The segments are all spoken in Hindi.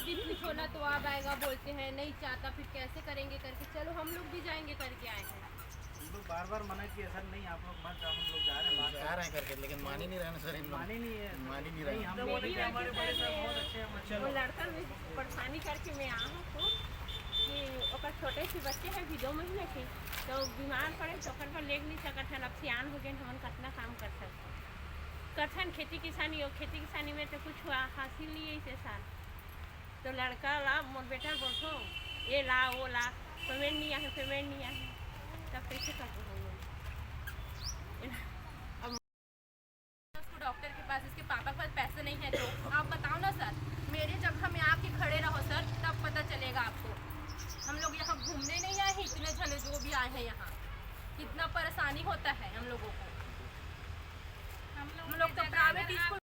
दिन कुछ होला तो आप आएगा बोलते हैं, नहीं चाहता फिर कैसे करेंगे करके। चलो हम लोग भी जाएंगे करके आए हैं। हम लोग बार बार मना किए सर, नहीं आप लोग मत जाओ, हम लोग जा रहे हैं करके, लेकिन मान ही नहीं रहे सर। मान ही नहीं है, मान ही नहीं रहे। हम लोग बोले कि हमारे बड़े सर बहुत अच्छे हैं। वो लड़का में परेशानी करके मैं आया हूँ तो कि ओकर छोटे से बच्चे हैं भी 2 महीने के, तो बीमार पड़े तो ओकर पर लेग नहीं सकत है। अब सियान हो गए हम कितना काम कर सकते करथन खेती किसानी, और खेती किसानी में तो कुछ हासिल नहीं है इसे साल। तो लड़का ला मोर बेटा बोलतो ये ला वो ला, पेमेंट नहीं आए तब कैसे कर उसको डॉक्टर के पास, इसके पापा के पास पैसे नहीं है तो आप बताओ ना सर, मेरे जगह में आके खड़े रहो सर, तब पता चलेगा आपको। हम लोग यहाँ घूमने नहीं आए हैं, इतने जने जो भी आए हैं यहाँ कितना परेशानी होता है हम लोगों को। हम लोग तो प्राइवेट स्कूल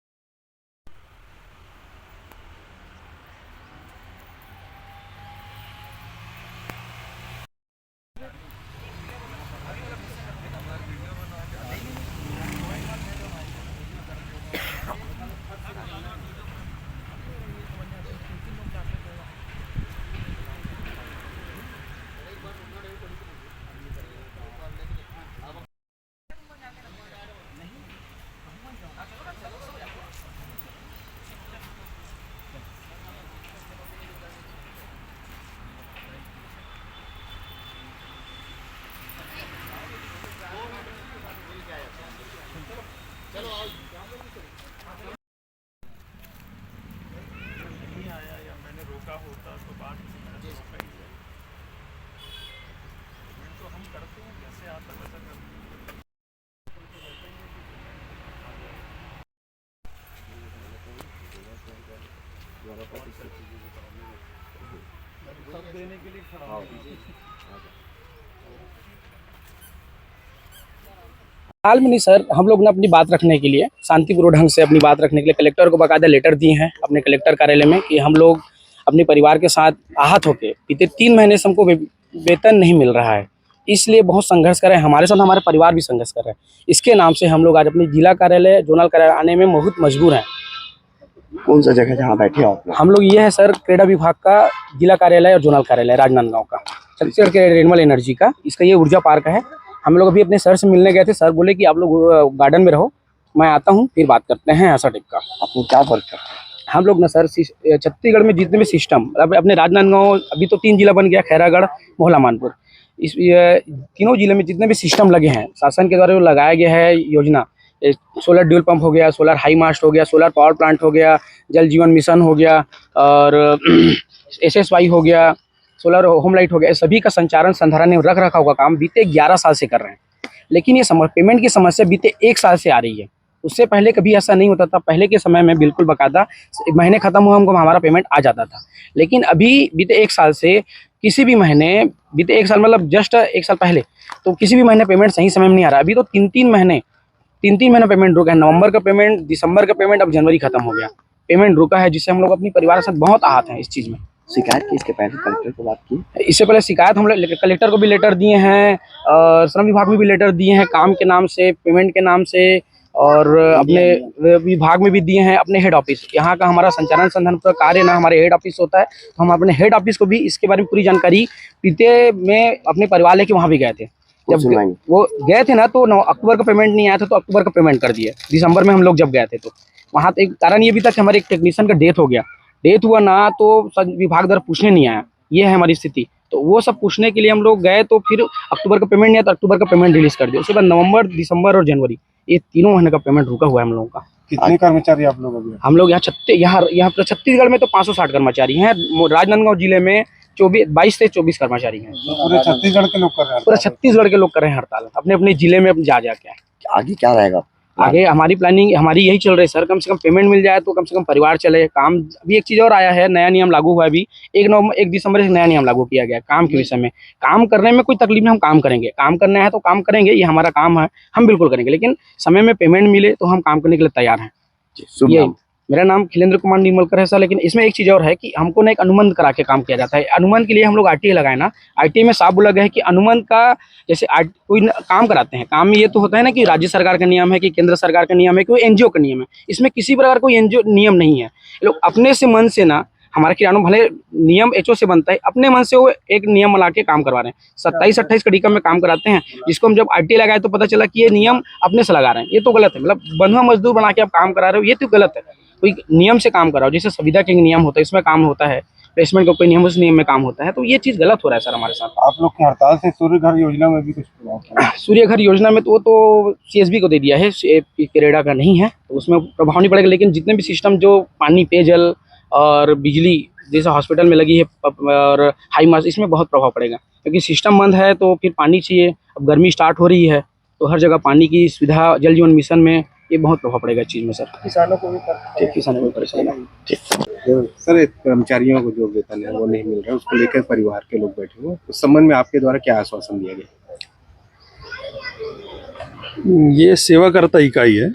होता तो बात तो हम करते हैं, जैसे आता वैसा करते हैं। सब देने के लिए खड़ा हाल में नहीं सर, हम लोग ने अपनी बात रखने के लिए, शांतिपूर्ण ढंग से अपनी बात रखने के लिए कलेक्टर को बाकायदा लेटर दिए हैं अपने कलेक्टर कार्यालय में कि हम लोग अपने परिवार के साथ आहत होकर बीते 3 महीने से हमको वेतन नहीं मिल रहा है, इसलिए बहुत संघर्ष कर रहे हैं। हमारे साथ हमारे परिवार भी संघर्ष कर रहे हैं। इसके नाम से हम लोग आज अपनी जिला कार्यालय, जोनल कार्यालय आने में बहुत मजबूर हैं। कौन सा जगह जहाँ बैठे हो आप? हम लोग ये है सर, क्रीड़ा विभाग का जिला कार्यालय और जोनल कार्यालय राजनांदगांव का, छत्तीसगढ़ के रेनवल एनर्जी का, इसका ये ऊर्जा पार्क है। हम लोग अभी अपने सर से मिलने गए थे, सर बोले कि आप लोग गार्डन में रहो, मैं आता हूँ फिर बात करते हैं, ऐसा टाइप का। आपको क्या वर्क करते हैं? हम लोग ना सर छत्तीसगढ़ में जितने भी सिस्टम, अपने राजनांदगांव अभी तो 3 जिला बन गया, खैरागढ़, मोहला मानपुर, इस तीनों जिले में जितने भी सिस्टम लगे हैं शासन के द्वारा लगाया गया है योजना, सोलर ड्यूल पंप हो गया, सोलर हाई मास्ट हो गया, सोलर पावर प्लांट हो गया, जल जीवन मिशन हो गया और SSY हो गया, सोलर होम लाइट हो गया, सभी का संचालन, संधारण एवं रख रखाव का काम बीते 11 साल से कर रहे हैं। लेकिन ये पेमेंट की समस्या बीते 1 साल से आ रही है। उससे पहले कभी ऐसा नहीं होता था। पहले के समय में बिल्कुल बाकायदा महीने खत्म हुआ हमको हमारा पेमेंट आ जाता था, लेकिन अभी बीते 1 साल से किसी भी महीने, बीते 1 साल मतलब जस्ट 1 साल पहले तो किसी भी महीने पेमेंट सही समय में नहीं आ रहा। अभी तो 3-3 महीने पेमेंट रुका है। नवंबर का पेमेंट, दिसंबर का पेमेंट, अब जनवरी खत्म हो गया, पेमेंट रुका है, जिससे हम लोग अपनी परिवार के साथ बहुत आहत हैं इस चीज़ में। शिकायत की इसके पहले कलेक्टर को बात की? इससे पहले शिकायत हम लोग कलेक्टर को भी लेटर दिए हैं और श्रम विभाग में भी लेटर दिए हैं, काम के नाम से, पेमेंट के नाम से, और अपने विभाग में भी दिए हैं। अपने हेड ऑफिस, यहाँ का हमारा संचालन संधान पूरा कार्य ना हमारे हेड ऑफिस होता है, तो हम अपने हेड ऑफिस को भी इसके बारे में पूरी जानकारी बीते में अपने परिवार लेके वहाँ भी गए थे। जब वो गए थे ना तो 9 अक्टूबर का पेमेंट नहीं आया था, तो अक्टूबर का पेमेंट कर दिया। दिसंबर में हम लोग जब गए थे तो वहाँ तो एक कारण ये भी था कि हमारे एक टेक्नीशियन का डेथ हो गया। डेथ हुआ ना तो विभाग द्वारा पूछने नहीं आया, ये है हमारी स्थिति। तो वो सब पूछने के लिए हम लोग गए, तो फिर अक्टूबर का पेमेंट नहीं आया तो अक्टूबर का पेमेंट रिलीज कर दिया। उसके बाद नवंबर, दिसंबर और जनवरी, ये 3 महीने का पेमेंट रुका हुआ है हम लोगों का। कितने कर्मचारी आप लोग अभी? हम लोग यहाँ छत्तीसगढ़ में तो 560 कर्मचारी हैं। राजनांदगांव जिले में 22 से 24 कर्मचारी हैं। पूरे छत्तीसगढ़ के लोग कर रहे हैं? पूरे छत्तीसगढ़ के लोग कर रहे हैं हड़ताल, अपने अपने जिले में जा के। आगे क्या रहेगा? आगे हमारी प्लानिंग हमारी यही चल रही है सर, कम से कम पेमेंट मिल जाए तो कम से कम परिवार चले। काम अभी एक चीज़ और आया है, नया नियम लागू हुआ है अभी 1 दिसंबर से नया नियम लागू किया गया काम के विषय में। काम करने में कोई तकलीफ नहीं, हम काम करेंगे, काम करना है तो काम करेंगे, ये हमारा काम है, हम बिल्कुल करेंगे, लेकिन समय में पेमेंट मिले तो हम काम करने के लिए तैयार हैं। ये मेरा नाम खिलेंद्र कुमार निर्मलकर है सर। लेकिन इसमें एक चीज़ और है कि हमको ना एक अनुबंध करा के काम किया जाता है। अनुबंध के लिए हम लोग RTA लगाए ना, RTA में साफ बोला गया है कि अनुबंध का, जैसे कोई काम कराते हैं, काम में ये तो होता है ना कि राज्य सरकार का नियम है कि केंद्र सरकार का नियम है कि NGO का नियम है। इसमें किसी प्रकार कोई NGO नियम नहीं है। लोग अपने से मन से ना हमारे किरानों भले नियम एचओ से बनता है, अपने मन से वो एक नियम बना के काम करवा रहे हैं। 27-28 कड़ी में काम कराते हैं, जिसको हम जब आरटी लगाए तो पता चला कि ये नियम अपने से लगा रहे हैं। ये तो गलत है। मतलब बंधुआ मजदूर बना के आप काम करा रहे हो, ये तो गलत है। कोई नियम से काम कराओ, जैसे संविदा के नियम होता है इसमें काम होता है, प्लेसमेंट का कोई नियम उस नियम में काम होता है। तो ये चीज़ गलत हो रहा है सर हमारे साथ। आप लोग की हड़ताल से सूर्य घर योजना में भी कुछ प्रभाव पड़ा? सूर्य घर योजना में तो वो तो सीएसबी को दे दिया है, क्रेडा का नहीं है, तो उसमें प्रभाव नहीं पड़ेगा। लेकिन जितने भी सिस्टम जो पानी, पेयजल और बिजली जैसे हॉस्पिटल में लगी है और हाई मास, इसमें बहुत प्रभाव पड़ेगा। क्योंकि सिस्टम बंद है तो फिर पानी चाहिए। अब गर्मी स्टार्ट हो रही है तो हर जगह पानी की सुविधा, जल जीवन मिशन में ये बहुत प्रभाव पड़ेगा इस चीज़ में सर। किसानों को भी ठीक, किसानों को परेशानी नहीं। ठीक सर, एक कर्मचारियों को जो वेतन है वो नहीं मिल रहा है, उसको लेकर परिवार के लोग बैठे हुए, उस संबंध में आपके द्वारा क्या आश्वासन दिया गया? ये सेवाकर्ता इकाई है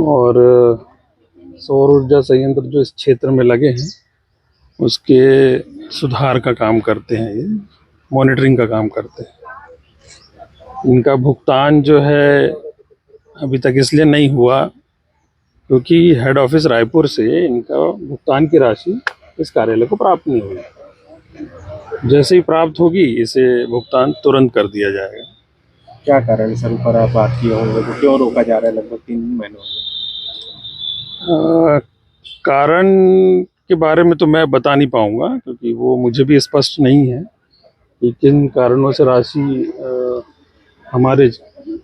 और सौर ऊर्जा संयंत्र जो इस क्षेत्र में लगे हैं उसके सुधार का काम करते हैं, ये मॉनिटरिंग का काम करते हैं। इनका भुगतान जो है अभी तक इसलिए नहीं हुआ क्योंकि हेड ऑफिस रायपुर से इनका भुगतान की राशि इस कार्यालय को प्राप्त नहीं हुई। जैसे ही प्राप्त होगी इसे भुगतान तुरंत कर दिया जाएगा। क्या कारण सर, ऊपर आप बात किए होंगे तो क्यों रोका जा रहा है? लगभग 3 महीने हो गए। कारण के बारे में तो मैं बता नहीं पाऊंगा क्योंकि वो मुझे भी स्पष्ट नहीं है कि किन कारणों से राशि हमारे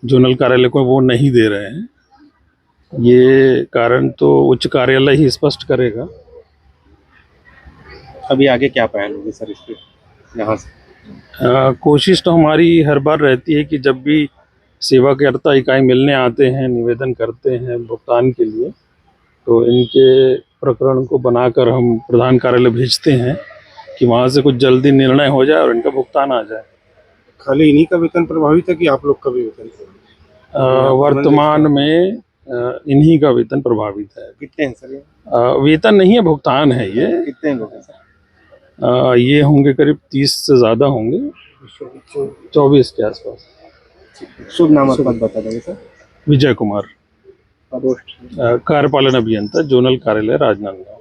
जोनल कार्यालय को वो नहीं दे रहे हैं। ये कारण तो उच्च कार्यालय ही स्पष्ट करेगा। अभी आगे क्या पहल होगी सर इस पे यहाँ से? कोशिश तो हमारी हर बार रहती है कि जब भी सेवाकर्ता इकाई मिलने आते हैं, निवेदन करते हैं भुगतान के लिए, तो इनके प्रकरण को बनाकर हम प्रधान कार्यालय भेजते हैं कि वहाँ से कुछ जल्दी निर्णय हो जाए और इनका भुगतान आ जाए। खाली इन्हीं का वेतन प्रभावित है कि आप लोग का भी वेतन? वर्तमान में इन्हीं का वेतन प्रभावित है। कितने हैं सर ये? वेतन नहीं है, भुगतान है ये। कितने लोग हैं सर? ये होंगे करीब 30 से ज़्यादा होंगे, 24 के आसपास। शुभ नाम और पद बता देंगे सर? विजय कुमार, कार्यपालन अभियंता, जोनल कार्यालय राजनांदगांव।